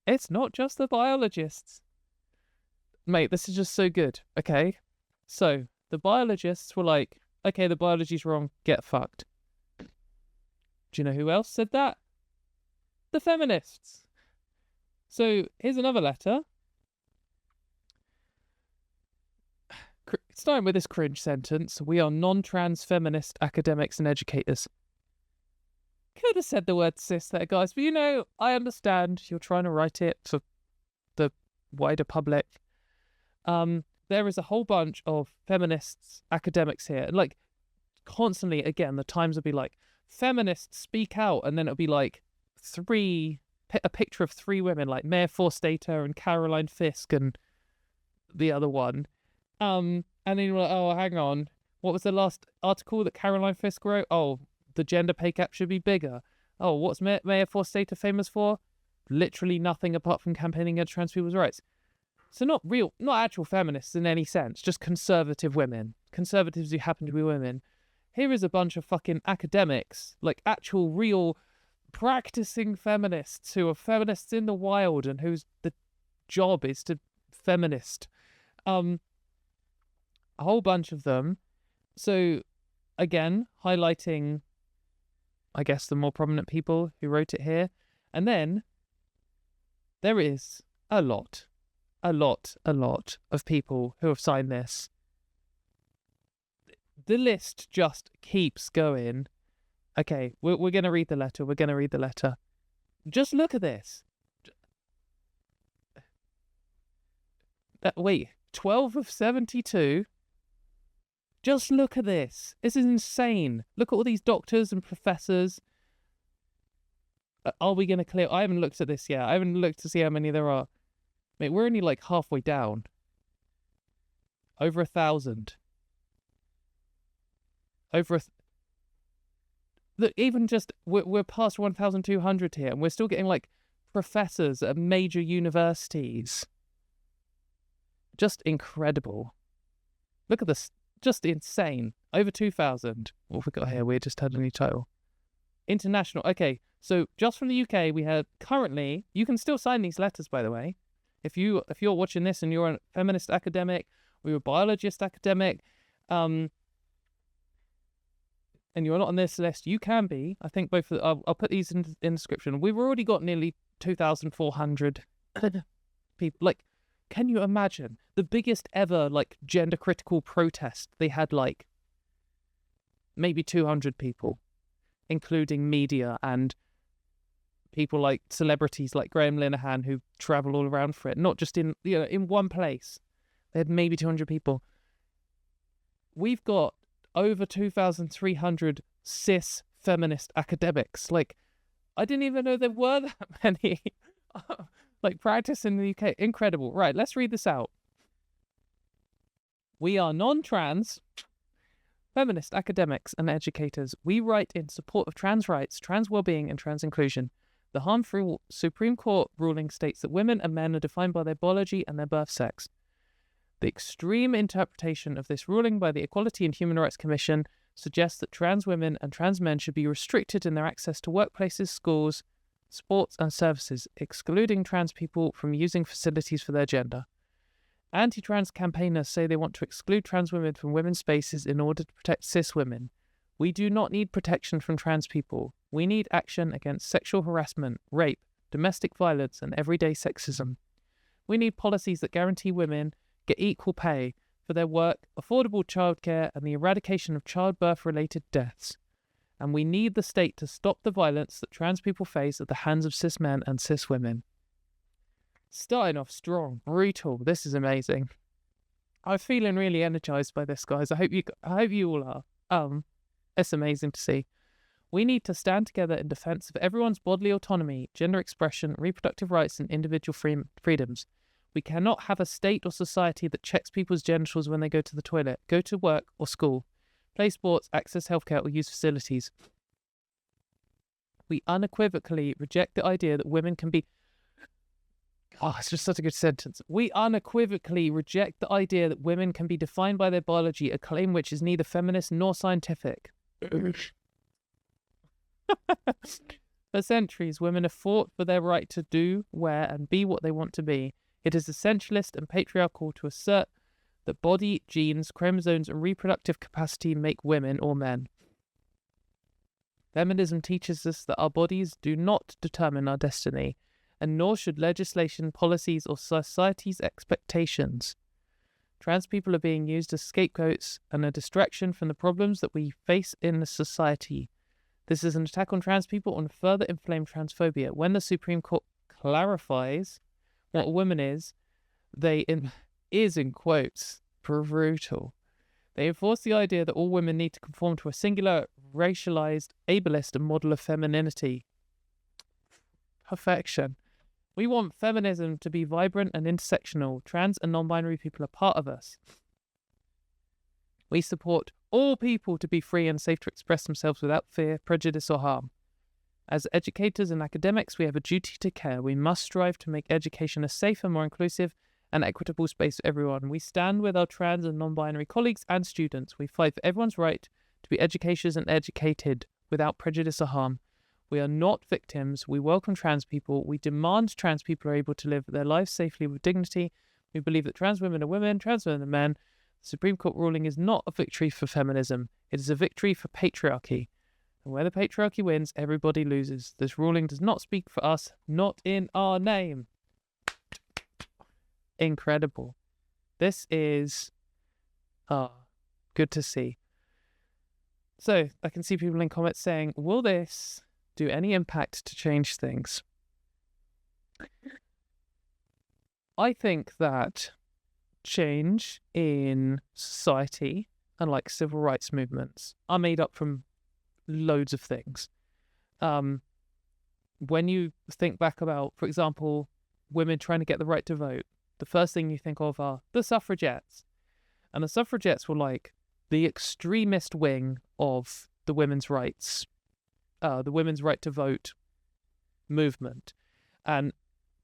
It's not just the biologists. Mate, this is just so good, okay? So, the biologists were like, okay, the biology's wrong, get fucked. Do you know who else said that? The feminists. So, here's another letter. Starting with this cringe sentence, we are non-trans feminist academics and educators. Could have said the word cis there, guys, but I understand you're trying to write it for the wider public. There is a whole bunch of feminists, academics here, and like constantly, again, the Times will be like, feminists speak out, and then it'll be like a picture of three women, like Maya Forstater and Caroline Fisk and the other one. And then you're like, oh, hang on, what was the last article that Caroline Fisk wrote? Oh, the gender pay gap should be bigger. Oh, what's Maya Forstater famous for? Literally nothing apart from campaigning against trans people's rights. So not actual feminists in any sense, just conservative women. Conservatives who happen to be women. Here is a bunch of fucking academics, like actual real practicing feminists who are feminists in the wild and whose the job is to feminist. A whole bunch of them. So again, highlighting, I guess, the more prominent people who wrote it here. And then there is a lot of people who have signed this. The list just keeps going. Okay, we're going to read the letter. Just look at this. Wait, 12 of 72? Just look at this. This is insane. Look at all these doctors and professors. Are we going to clear? I haven't looked at this yet. I haven't looked to see how many there are. Mate, we're only like halfway down. Over 1,000. Look, even just, we're past 1,200 here, and we're still getting like professors at major universities. Just incredible. Look at this. Just insane. Over 2,000. What have we got here? We just had a new title. International. Okay, so just from the UK, we have currently, you can still sign these letters, by the way. If you're watching this and you're a feminist academic or you're a biologist academic, and you're not on this list, you can be. I think both. I'll put these in the description. We've already got nearly 2,400 people. Like, can you imagine the biggest ever like gender critical protest? They had like maybe 200 people, including media and people like celebrities like Graham Linehan who travel all around for it, not just in one place. They had maybe 200 people. We've got over 2,300 cis feminist academics. Like, I didn't even know there were that many. Like, practice in the UK. Incredible. Right, let's read this out. We are non-trans feminist academics and educators. We write in support of trans rights, trans well-being, and trans inclusion. The harmful Supreme Court ruling states that women and men are defined by their biology and their birth sex. The extreme interpretation of this ruling by the Equality and Human Rights Commission suggests that trans women and trans men should be restricted in their access to workplaces, schools, sports, and services, excluding trans people from using facilities for their gender. Anti-trans campaigners say they want to exclude trans women from women's spaces in order to protect cis women. We do not need protection from trans people. We need action against sexual harassment, rape, domestic violence, and everyday sexism. We need policies that guarantee women get equal pay for their work, affordable childcare, and the eradication of childbirth-related deaths. And we need the state to stop the violence that trans people face at the hands of cis men and cis women. Starting off strong, brutal. This is amazing. I'm feeling really energized by this, guys. I hope you all are. It's amazing to see. We need to stand together in defense of everyone's bodily autonomy, gender expression, reproductive rights, and individual freedoms. We cannot have a state or society that checks people's genitals when they go to the toilet, go to work or school, play sports, access healthcare, or use facilities. We unequivocally reject the idea that women can be... Oh, it's just such a good sentence. We unequivocally reject the idea that women can be defined by their biology, a claim which is neither feminist nor scientific. For centuries, women have fought for their right to do, wear, and be what they want to be. It is essentialist and patriarchal to assert that body, genes, chromosomes, and reproductive capacity make women or men. Feminism teaches us that our bodies do not determine our destiny, and nor should legislation, policies, or society's expectations. Trans people are being used as scapegoats and a distraction from the problems that we face in the society. This is an attack on trans people and further inflamed transphobia. When the Supreme Court clarifies what a woman is, in quotes, brutal. They enforce the idea that all women need to conform to a singular, racialized, ableist, and model of femininity. Perfection. We want feminism to be vibrant and intersectional. Trans and non-binary people are part of us. We support all people to be free and safe to express themselves without fear, prejudice, or harm. As educators and academics, we have a duty to care. We must strive to make education a safer, more inclusive, and equitable space for everyone. We stand with our trans and non-binary colleagues and students. We fight for everyone's right to be educators and educated without prejudice or harm. We are not victims. We welcome trans people. We demand trans people are able to live their lives safely with dignity. We believe that trans women are women, trans men are men. The Supreme Court ruling is not a victory for feminism. It is a victory for patriarchy. And where the patriarchy wins, everybody loses. This ruling does not speak for us, not in our name. Incredible. This is good to see. So I can see people in comments saying, will this do any impact to change things? I think that change in society and like civil rights movements are made up from loads of things. When you think back about, for example, women trying to get the right to vote, the first thing you think of are the suffragettes. And the suffragettes were like the extremist wing of the women's rights, the women's right to vote movement. And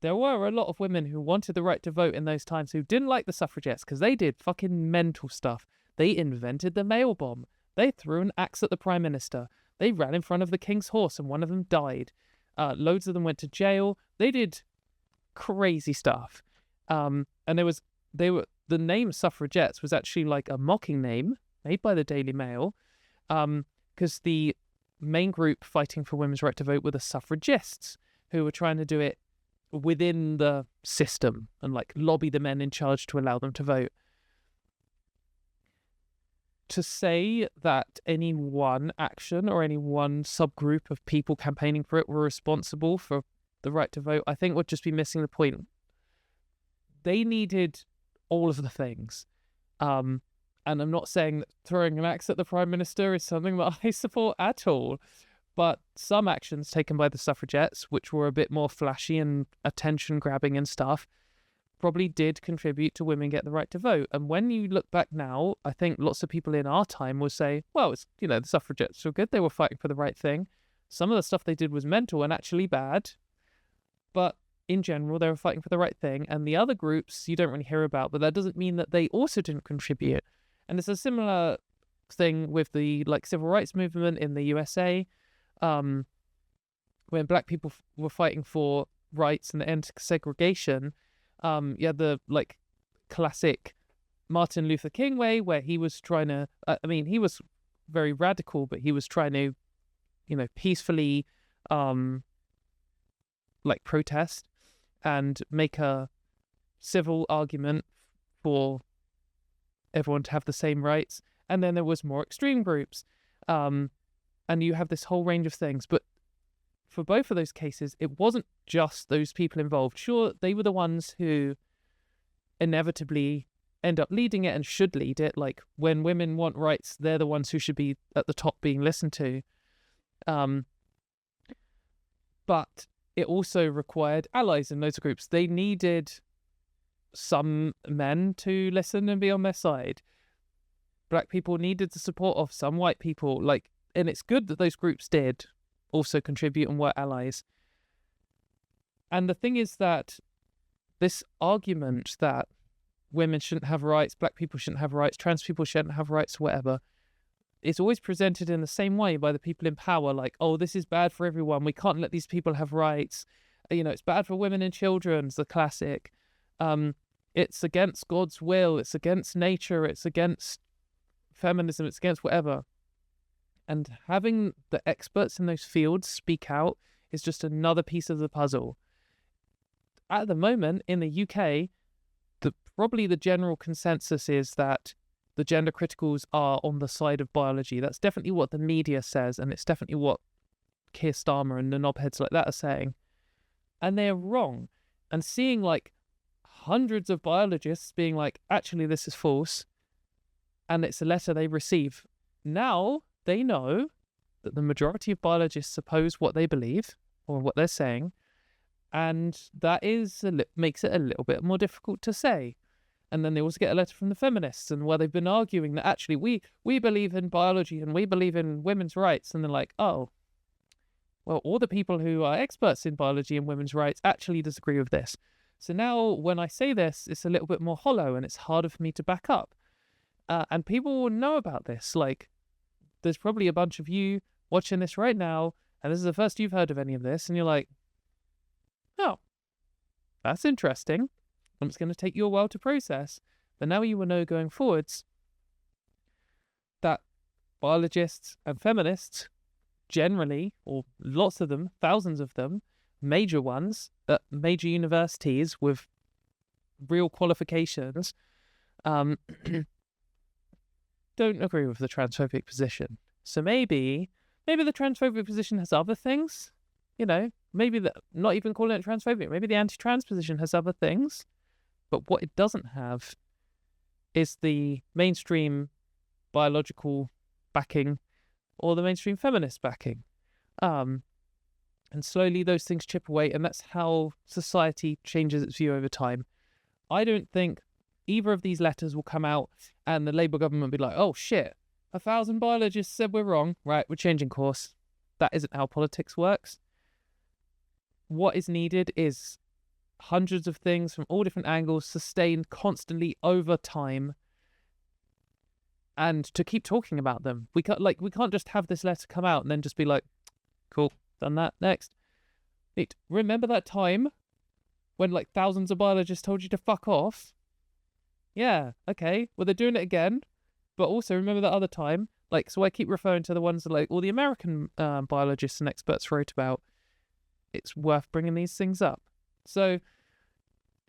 there were a lot of women who wanted the right to vote in those times who didn't like the suffragettes because they did fucking mental stuff. They invented the mail bomb. They threw an axe at the Prime Minister. They ran in front of the King's horse and one of them died. Loads of them went to jail. They did crazy stuff. And the name suffragettes was actually like a mocking name made by the Daily Mail, because the main group fighting for women's right to vote were the suffragists, who were trying to do it within the system and like lobby the men in charge to allow them to vote. To say that any one action or any one subgroup of people campaigning for it were responsible for the right to vote, I think would just be missing the point. They needed all of the things. And I'm not saying that throwing an axe at the Prime Minister is something that I support at all. But some actions taken by the suffragettes, which were a bit more flashy and attention-grabbing and stuff, probably did contribute to women get the right to vote. And when you look back now, I think lots of people in our time will say, well, it's, the suffragettes were good. They were fighting for the right thing. Some of the stuff they did was mental and actually bad. But in general, they were fighting for the right thing. And the other groups you don't really hear about, but that doesn't mean that they also didn't contribute. And it's a similar thing with the civil rights movement in the USA. When black people were fighting for rights and the end to segregation, you had the classic Martin Luther King way, where he was trying to, he was very radical, but he was trying to, peacefully, protest and make a civil argument for everyone to have the same rights. And then there was more extreme groups. And you have this whole range of things. But for both of those cases, it wasn't just those people involved. Sure, they were the ones who inevitably end up leading it and should lead it. Like, when women want rights, they're the ones who should be at the top being listened to. But it also required allies in those groups. They needed some men to listen and be on their side. Black people needed the support of some white people. And it's good that those groups did also contribute and were allies. And the thing is that this argument that women shouldn't have rights, black people shouldn't have rights, trans people shouldn't have rights, whatever, it's always presented in the same way by the people in power, like, oh, this is bad for everyone. We can't let these people have rights. It's bad for women and children. It's the classic. It's against God's will. It's against nature. It's against feminism. It's against whatever. And having the experts in those fields speak out is just another piece of the puzzle. At the moment, in the UK, probably the general consensus is that the gender criticals are on the side of biology. That's definitely what the media says, and it's definitely what Keir Starmer and the knobheads like that are saying. And they're wrong. And seeing like hundreds of biologists being like, actually, this is false, and it's a letter they receive. Now they know that the majority of biologists oppose what they believe or what they're saying, and that makes it a little bit more difficult to say. And then they also get a letter from the feminists, and where they've been arguing that actually we believe in biology and we believe in women's rights, and they're like, oh, well, all the people who are experts in biology and women's rights actually disagree with this. So now when I say this, it's a little bit more hollow and it's harder for me to back up. And people will know about this. Like, there's probably a bunch of you watching this right now, and this is the first you've heard of any of this, and you're like, oh, that's interesting. And it's going to take you a while to process. But now you will know going forwards that biologists and feminists generally, or lots of them, thousands of them, major ones at major universities with real qualifications, don't agree with the transphobic position. So maybe the transphobic position has other things, maybe not even calling it transphobic, maybe the anti-trans position has other things, but what it doesn't have is the mainstream biological backing or the mainstream feminist backing. And slowly those things chip away, and that's how society changes its view over time. I don't think either of these letters will come out and the Labour government will be like, oh shit, 1,000 biologists said we're wrong, right, we're changing course. That isn't how politics works. What is needed is hundreds of things from all different angles, sustained constantly over time, and to keep talking about them. We can't just have this letter come out and then just be like, cool, done that, next. Neat. Remember that time when like thousands of biologists told you to fuck off? Yeah, okay. Well, they're doing it again. But also remember that other time. Like, so I keep referring to the ones that like all the American biologists and experts wrote about. It's worth bringing these things up. So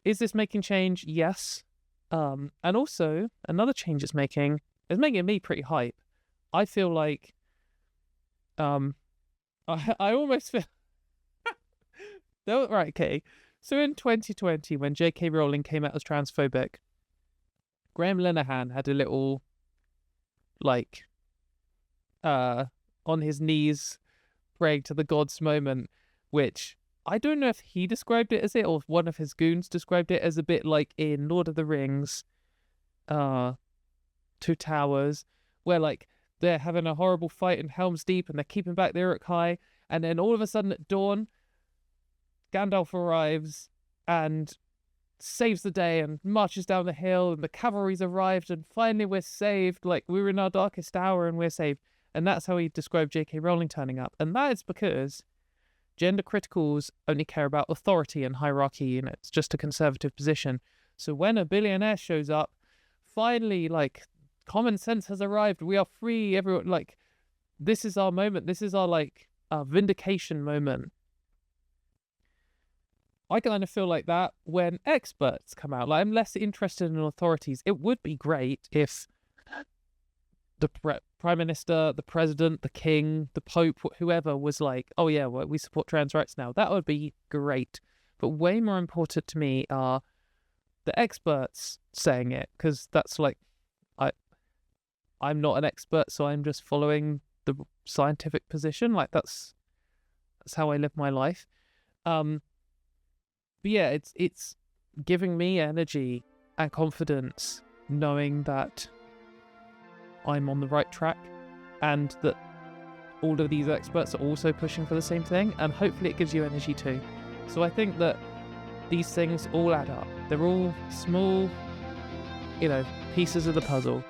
is this making change? Yes. And also another change it's making is making me pretty hype. I feel like I almost feel right, okay. So in 2020, when J.K. Rowling came out as transphobic, Graham Linehan had a little on his knees praying to the gods moment, which I don't know if he described it as it or if one of his goons described it as a bit like in Lord of the Rings, Two Towers, where like they're having a horrible fight in Helm's Deep and they're keeping back the Uruk-hai, and then all of a sudden at dawn, Gandalf arrives and saves the day and marches down the hill, and the cavalry's arrived, and finally we're saved. Like, we were in our darkest hour and we're saved. And that's how he described J.K. Rowling turning up. And that is because gender criticals only care about authority and hierarchy, and it's just a conservative position. So when a billionaire shows up, finally, like, common sense has arrived. We are free. Everyone, like, this is our moment. This is our, vindication moment. I kind of feel like that when experts come out. Like, I'm less interested in authorities. It would be great if the Prime Minister, the President, the King, the Pope, whoever was like, oh yeah, well, we support trans rights now. That would be great. But way more important to me are the experts saying it, because that's like, I'm not an expert, so I'm just following the scientific position. Like, that's how I live my life. But yeah, it's giving me energy and confidence knowing that I'm on the right track and that all of these experts are also pushing for the same thing, and hopefully it gives you energy too. So I think that these things all add up. They're all small, pieces of the puzzle.